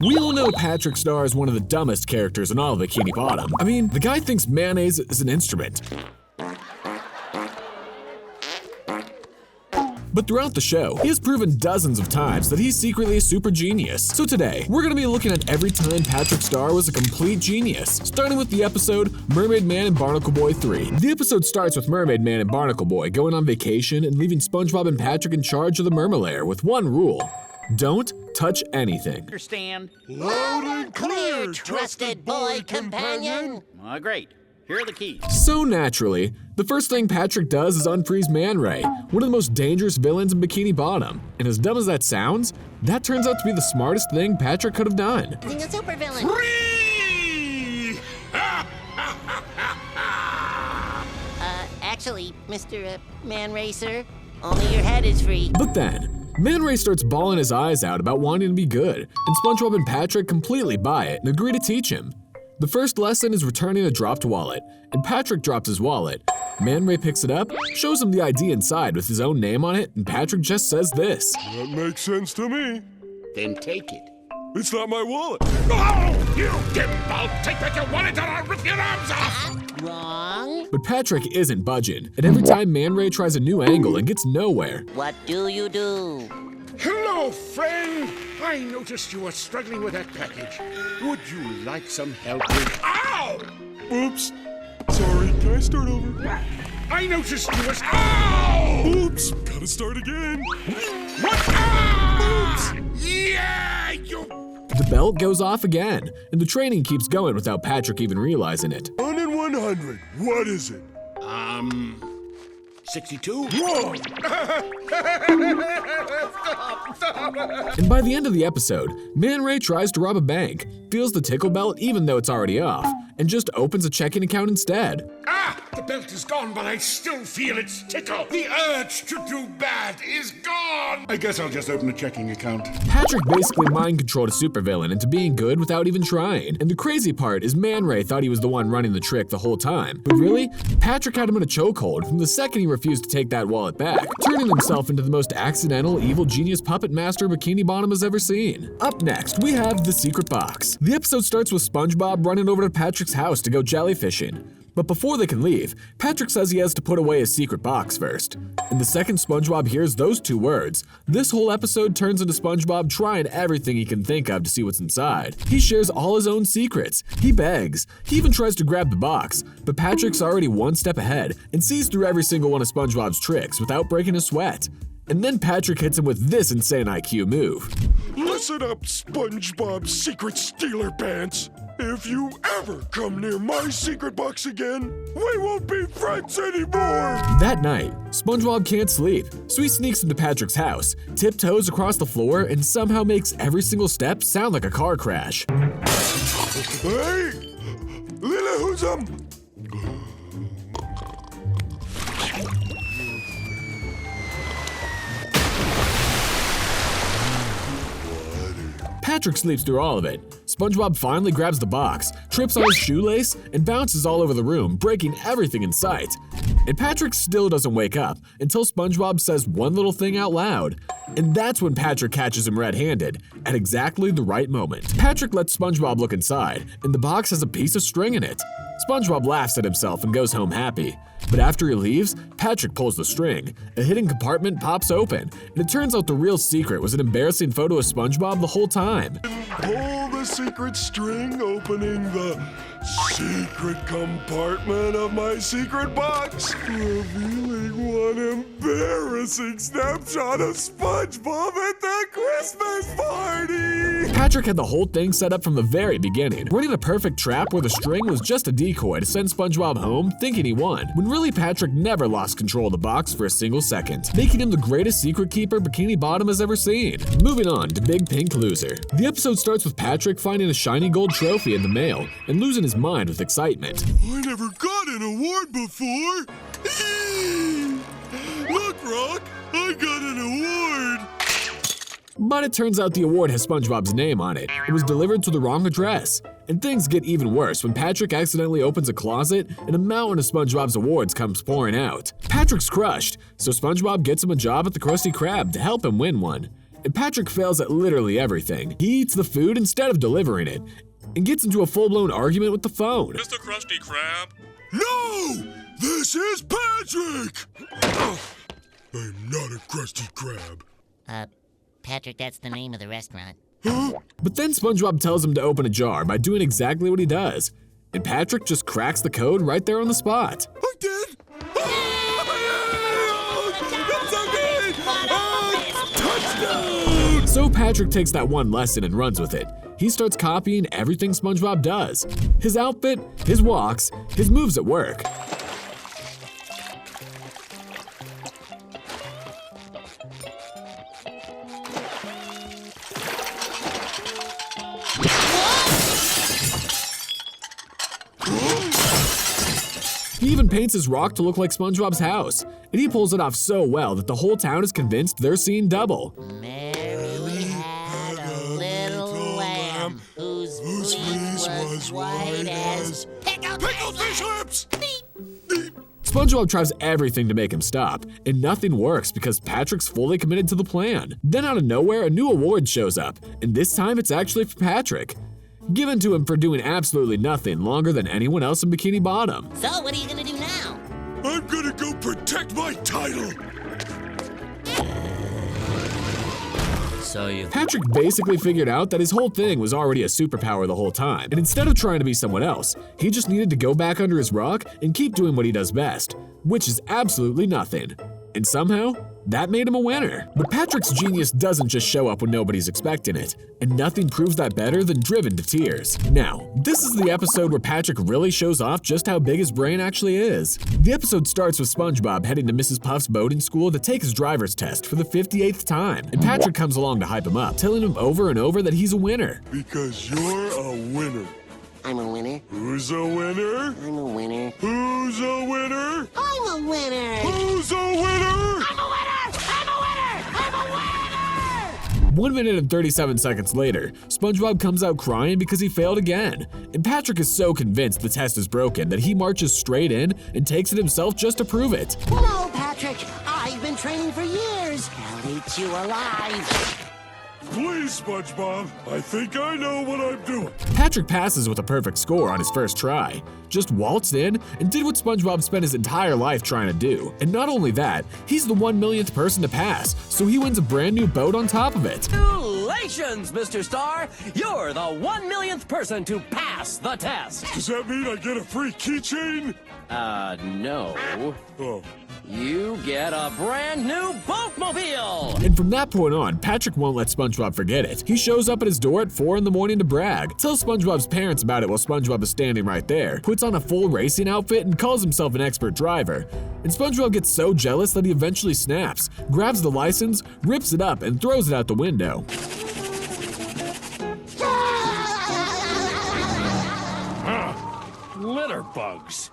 We all know Patrick Star is one of the dumbest characters in all of Bikini Bottom. I mean, the guy thinks mayonnaise is an instrument. But throughout the show, he has proven dozens of times that he's secretly a super genius. So today, we're gonna be looking at every time Patrick Star was a complete genius, starting with the episode Mermaid Man and Barnacle Boy 3. The episode starts with Mermaid Man and Barnacle Boy going on vacation and leaving SpongeBob and Patrick in charge of the Mermalair with one rule: don't touch anything. Understand? Loud and clear, trusted boy companion. Great. Here are the keys. So naturally, the first thing Patrick does is unfreeze Man Ray, one of the most dangerous villains in Bikini Bottom. And as dumb as that sounds, that turns out to be the smartest thing Patrick could have done. Being a supervillain. Actually, Mr. Man Racer, only your head is free. But then, Man Ray starts bawling his eyes out about wanting to be good, and SpongeBob and Patrick completely buy it and agree to teach him. The first lesson is returning a dropped wallet, and Patrick drops his wallet. Man Ray picks it up, shows him the ID inside with his own name on it, and Patrick just says this: That makes sense to me. Then take it. It's not my wallet. Oh, you dimwit! Take back your wallet or I'll rip your arms off! Wrong. But Patrick isn't budging, and every time Man Ray tries a new angle and gets nowhere. What do you do? Hello, friend! I noticed you were struggling with that package. Would you like some help with... Ow! Oops. Sorry, can I start over? I noticed you was... Ow! Oops, gotta start again. What? Ow! Yeah, you... The belt goes off again, and the training keeps going without Patrick even realizing it. 1 and 100, what is it? 62? Wrong! And by the end of the episode, Man Ray tries to rob a bank, feels the tickle belt even though it's already off, and just opens a checking account instead. The belt is gone, but I still feel its tickle. The urge to do bad is gone. I guess I'll just open a checking account. Patrick basically mind-controlled a supervillain into being good without even trying. And the crazy part is Man Ray thought he was the one running the trick the whole time. But really, Patrick had him in a chokehold from the second he refused to take that wallet back, turning himself into the most accidental, evil genius puppet master Bikini Bottom has ever seen. Up next, we have The Secret Box. The episode starts with SpongeBob running over to Patrick's house to go jellyfishing. But before they can leave, Patrick says he has to put away his secret box first. And the second SpongeBob hears those two words, this whole episode turns into SpongeBob trying everything he can think of to see what's inside. He shares all his own secrets. He begs. He even tries to grab the box, but Patrick's already one step ahead and sees through every single one of SpongeBob's tricks without breaking a sweat. And then Patrick hits him with this insane IQ move. Listen up, SpongeBob Secret Stealer Pants. If you ever come near my secret box again, we won't be friends anymore! That night, SpongeBob can't sleep, so he sneaks into Patrick's house, tiptoes across the floor, and somehow makes every single step sound like a car crash. Hey! Lila Hoozum! Patrick sleeps through all of it. SpongeBob finally grabs the box, trips on his shoelace, and bounces all over the room, breaking everything in sight. And Patrick still doesn't wake up until SpongeBob says one little thing out loud. And that's when Patrick catches him red-handed, at exactly the right moment. Patrick lets SpongeBob look inside, and the box has a piece of string in it. SpongeBob laughs at himself and goes home happy. But after he leaves, Patrick pulls the string. A hidden compartment pops open, and it turns out the real secret was an embarrassing photo of SpongeBob the whole time. Pull the secret string, opening the secret compartment of my secret box, revealing one embarrassing snapshot of SpongeBob at the Christmas party! Patrick had the whole thing set up from the very beginning, running a perfect trap where the string was just a decoy to send SpongeBob home thinking he won, when really Patrick never lost control of the box for a single second, making him the greatest secret keeper Bikini Bottom has ever seen. Moving on to Big Pink Loser. The episode starts with Patrick finding a shiny gold trophy in the mail and losing his mind with excitement. I never got an award before! Look, Rock! I got an award! But it turns out the award has SpongeBob's name on it. It was delivered to the wrong address. And things get even worse when Patrick accidentally opens a closet and a mountain of SpongeBob's awards comes pouring out. Patrick's crushed, so SpongeBob gets him a job at the Krusty Krab to help him win one. and Patrick fails at literally everything. He eats the food instead of delivering it, and gets into a full-blown argument with the phone. Mr. Krusty Krab? No! This is Patrick! I'm not a Krusty Krab. Patrick, that's the name of the restaurant. But then SpongeBob tells him to open a jar by doing exactly what he does, and Patrick just cracks the code right there on the spot. I did! Touchdown! So Patrick takes that one lesson and runs with it. He starts copying everything SpongeBob does. His outfit, his walks, his moves at work. He even paints his rock to look like SpongeBob's house, and he pulls it off so well that the whole town is convinced they're seeing double. Mary had a little lamb whose fleece was white as pickled fish lips. SpongeBob tries everything to make him stop, and nothing works because Patrick's fully committed to the plan. Then out of nowhere, a new award shows up, and this time it's actually for Patrick, given to him for doing absolutely nothing longer than anyone else in Bikini Bottom. So what are you gonna do now? I'm gonna go protect my title! Patrick basically figured out that his whole thing was already a superpower the whole time, and instead of trying to be someone else, he just needed to go back under his rock and keep doing what he does best, which is absolutely nothing. And somehow, that made him a winner. But Patrick's genius doesn't just show up when nobody's expecting it, and nothing proves that better than Driven to Tears. Now, this is the episode where Patrick really shows off just how big his brain actually is. The episode starts with SpongeBob heading to Mrs. Puff's boating school to take his driver's test for the 58th time, and Patrick comes along to hype him up, telling him over and over that he's a winner. Because you're a winner. I'm a winner. Who's a winner? I'm a winner. Who's a winner? I'm a winner. Who's a winner? I'm a winner. I'm a winner. I'm a winner. 1 minute and 37 seconds later, SpongeBob comes out crying because he failed again, and Patrick is so convinced the test is broken that he marches straight in and takes it himself just to prove it. No, Patrick. I've been training for years. I'll eat you alive. Please, SpongeBob. I think I know what I'm doing. Patrick passes with a perfect score on his first try, just waltzed in and did what SpongeBob spent his entire life trying to do. And not only that, he's the 1 millionth person to pass, so he wins a brand new boat on top of it. Congratulations, Mr. Star! You're the 1 millionth person to pass the test! Does that mean I get a free keychain? No. Oh. You get a brand new boatmobile! And from that point on, Patrick won't let SpongeBob forget it. He shows up at his door at 4 in the morning to brag, tells SpongeBob's parents about it while SpongeBob is standing right there, puts on a full racing outfit and calls himself an expert driver. And SpongeBob gets so jealous that he eventually snaps, grabs the license, rips it up, and throws it out the window. Litter bugs.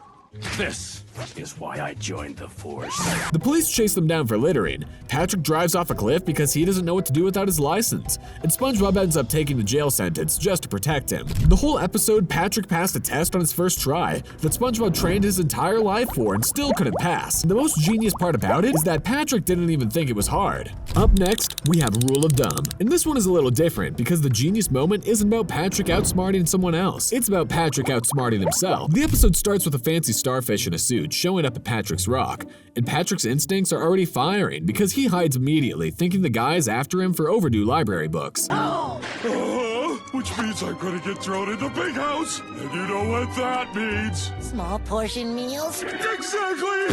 This is why I joined the force. The police chase them down for littering. Patrick drives off a cliff because he doesn't know what to do without his license, and SpongeBob ends up taking the jail sentence just to protect him. The whole episode, Patrick passed a test on his first try that SpongeBob trained his entire life for and still couldn't pass. And the most genius part about it is that Patrick didn't even think it was hard. Up next, we have Rule of Dumb. And this one is a little different because the genius moment isn't about Patrick outsmarting someone else. It's about Patrick outsmarting himself. The episode starts with a fancy starfish in a suit showing up at Patrick's rock, and Patrick's instincts are already firing because he hides immediately, thinking the guy is after him for overdue library books. Which means I'm gonna get thrown in the big house, and you know what that means. Small portion meals? Exactly!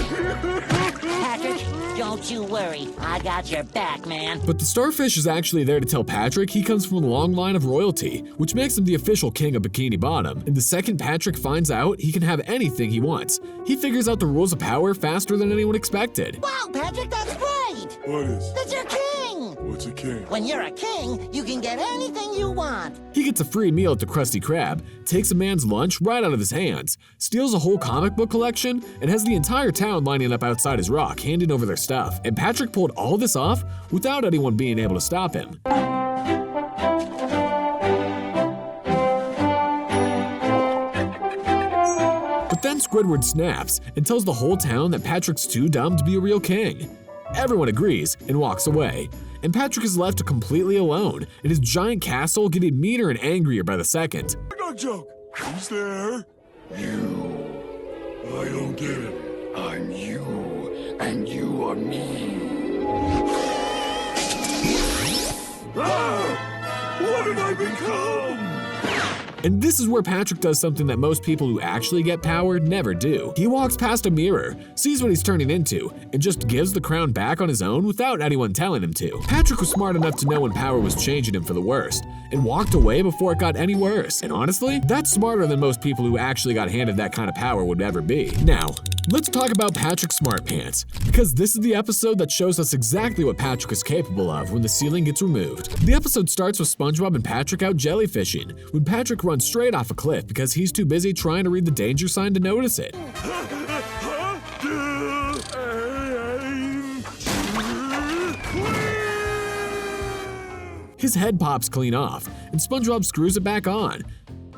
Patrick, don't you worry. I got your back, man. But the starfish is actually there to tell Patrick he comes from a long line of royalty, which makes him the official king of Bikini Bottom. And the second Patrick finds out, he can have anything he wants. He figures out the rules of power faster than anyone expected. Wow, Patrick, that's great! What is? That's your king! What's a king? When you're a king, you can get anything you want. He gets a free meal at the Krusty Krab, takes a man's lunch right out of his hands, steals a whole comic book collection, and has the entire town lining up outside his rock, handing over their stuff. And Patrick pulled all this off without anyone being able to stop him. But then Squidward snaps and tells the whole town that Patrick's too dumb to be a real king. Everyone agrees and walks away. and Patrick is left completely alone in his giant castle, getting meaner and angrier by the second. No joke. Who's there? You. I don't get it. I'm you, and you are me. Ah! What have I become? And this is where Patrick does something that most people who actually get power never do. He walks past a mirror, sees what he's turning into, and just gives the crown back on his own without anyone telling him to. Patrick was smart enough to know when power was changing him for the worst, and walked away before it got any worse. And honestly, that's smarter than most people who actually got handed that kind of power would ever be. Now, let's talk about Patrick Smart Pants, because this is the episode that shows us exactly what Patrick is capable of when the ceiling gets removed. The episode starts with SpongeBob and Patrick out jellyfishing, when Patrick runs straight off a cliff because he's too busy trying to read the danger sign to notice it. His head pops clean off, and SpongeBob screws it back on.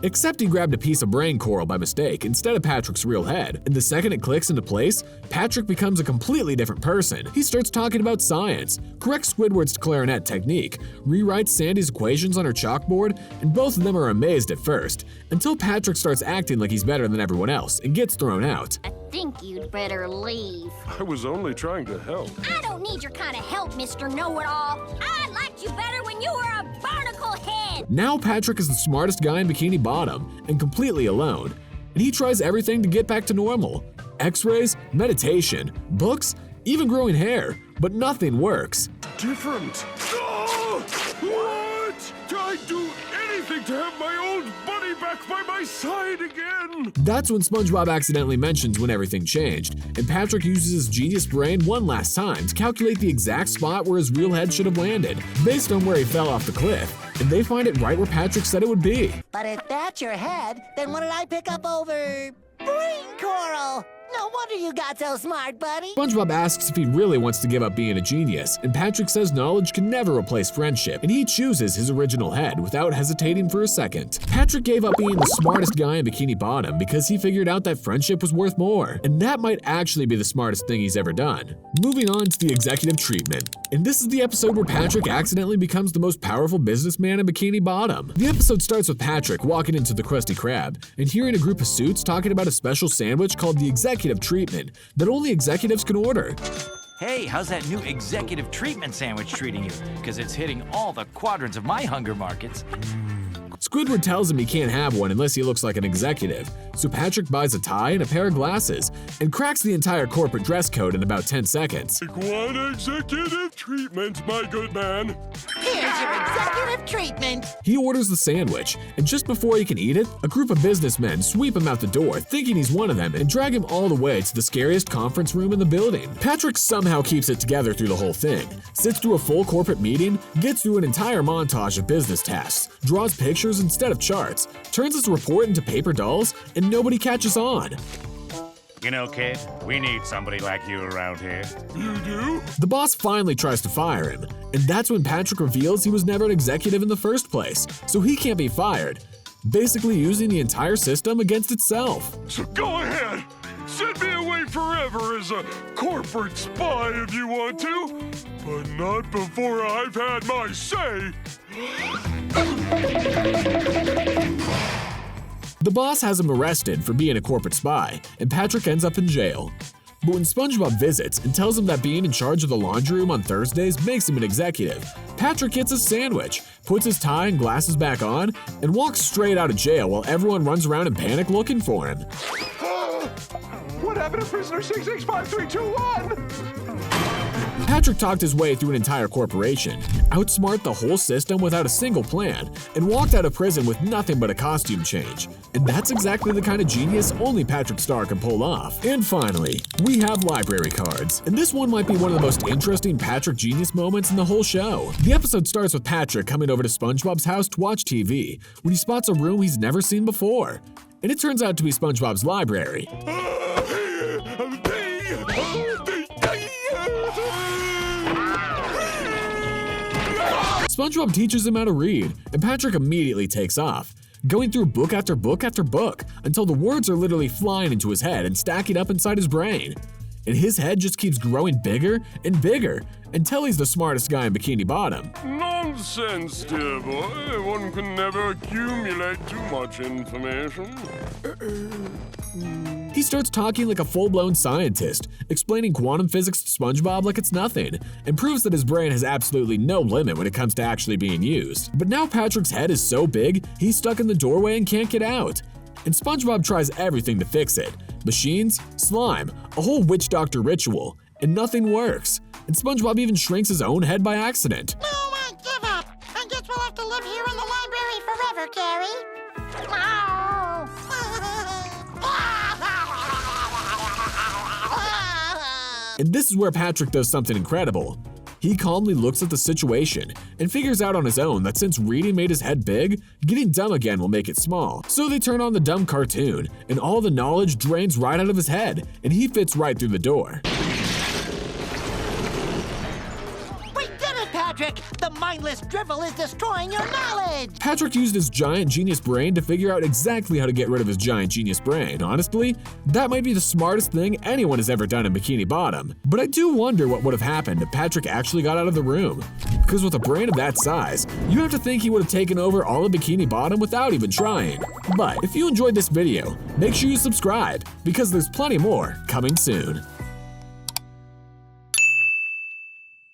Except he grabbed a piece of brain coral by mistake instead of Patrick's real head, and the second it clicks into place, Patrick becomes a completely different person. He starts talking about science, corrects Squidward's clarinet technique, rewrites Sandy's equations on her chalkboard, and both of them are amazed at first, until Patrick starts acting like he's better than everyone else and gets thrown out. I think you'd better leave. I was only trying to help. I don't need your kind of help, Mr. Know-It-All. I liked you better when you were a barnacle head. Now Patrick is the smartest guy in Bikini Bottom and completely alone, and he tries everything to get back to normal. X-rays, meditation, books, even growing hair, but nothing works. Different. Oh, what? I'd do anything to have my old buddy back by my side again. That's when SpongeBob accidentally mentions when everything changed, and Patrick uses his genius brain one last time to calculate the exact spot where his real head should have landed, based on where he fell off the cliff, and they find it right where Patrick said it would be. But if that's your head, then what did I pick up over brain coral? No wonder you got so smart, buddy. SpongeBob asks if he really wants to give up being a genius, and Patrick says knowledge can never replace friendship, and he chooses his original head without hesitating for a second. Patrick gave up being the smartest guy in Bikini Bottom because he figured out that friendship was worth more, and that might actually be the smartest thing he's ever done. Moving on to the executive treatment. And this is the episode where Patrick accidentally becomes the most powerful businessman in Bikini Bottom. The episode starts with Patrick walking into the Krusty Krab and hearing a group of suits talking about a special sandwich called the executive treatment that only executives can order. Hey, how's that new executive treatment sandwich treating you? Because it's hitting all the quadrants of my hunger markets. Squidward tells him he can't have one unless he looks like an executive, so Patrick buys a tie and a pair of glasses and cracks the entire corporate dress code in about 10 seconds. Take one executive treatment, my good man. Here's your executive treatment. He orders the sandwich, and just before he can eat it, a group of businessmen sweep him out the door thinking he's one of them and drag him all the way to the scariest conference room in the building. Patrick somehow keeps it together through the whole thing, sits through a full corporate meeting, gets through an entire montage of business tasks, draws pictures instead of charts, turns his report into paper dolls, and nobody catches on. You know, kid, we need somebody like you around here. You do? The boss finally tries to fire him, and that's when Patrick reveals he was never an executive in the first place, so he can't be fired, basically using the entire system against itself. So go ahead. Send me away forever as a corporate spy if you want to, but not before I've had my say. The boss has him arrested for being a corporate spy, and Patrick ends up in jail. But when SpongeBob visits and tells him that being in charge of the laundry room on Thursdays makes him an executive, Patrick gets a sandwich, puts his tie and glasses back on, and walks straight out of jail while everyone runs around in panic looking for him. What happened to prisoner 665321? Patrick talked his way through an entire corporation, outsmarted the whole system without a single plan, and walked out of prison with nothing but a costume change. And that's exactly the kind of genius only Patrick Star can pull off. And finally, we have library cards. And this one might be one of the most interesting Patrick genius moments in the whole show. The episode starts with Patrick coming over to SpongeBob's house to watch TV, when he spots a room he's never seen before. And it turns out to be SpongeBob's library. SpongeBob teaches him how to read, and Patrick immediately takes off, going through book after book after book until the words are literally flying into his head and stacking up inside his brain. and his head just keeps growing bigger and bigger until he's the smartest guy in Bikini Bottom. Nonsense, dear boy. One can never accumulate too much information. He starts talking like a full-blown scientist, explaining quantum physics to SpongeBob like it's nothing, and proves that his brain has absolutely no limit when it comes to actually being used. But now Patrick's head is so big, he's stuck in the doorway and can't get out. And SpongeBob tries everything to fix it. Machines, slime, a whole witch doctor ritual, and nothing works. And SpongeBob even shrinks his own head by accident. No, I give up. I guess we'll have to live here in the library forever, Gary. And this is where Patrick does something incredible. He calmly looks at the situation and figures out on his own that since reading made his head big, getting dumb again will make it small. So they turn on the dumb cartoon, and all the knowledge drains right out of his head, and he fits right through the door. We did it, Patrick! The mindless drivel is destroying your knowledge! Patrick used his giant genius brain to figure out exactly how to get rid of his giant genius brain. Honestly, that might be the smartest thing anyone has ever done in Bikini Bottom. But I do wonder what would have happened if Patrick actually got out of the room. Because with a brain of that size, you have to think he would have taken over all of Bikini Bottom without even trying. But if you enjoyed this video, make sure you subscribe, because there's plenty more coming soon.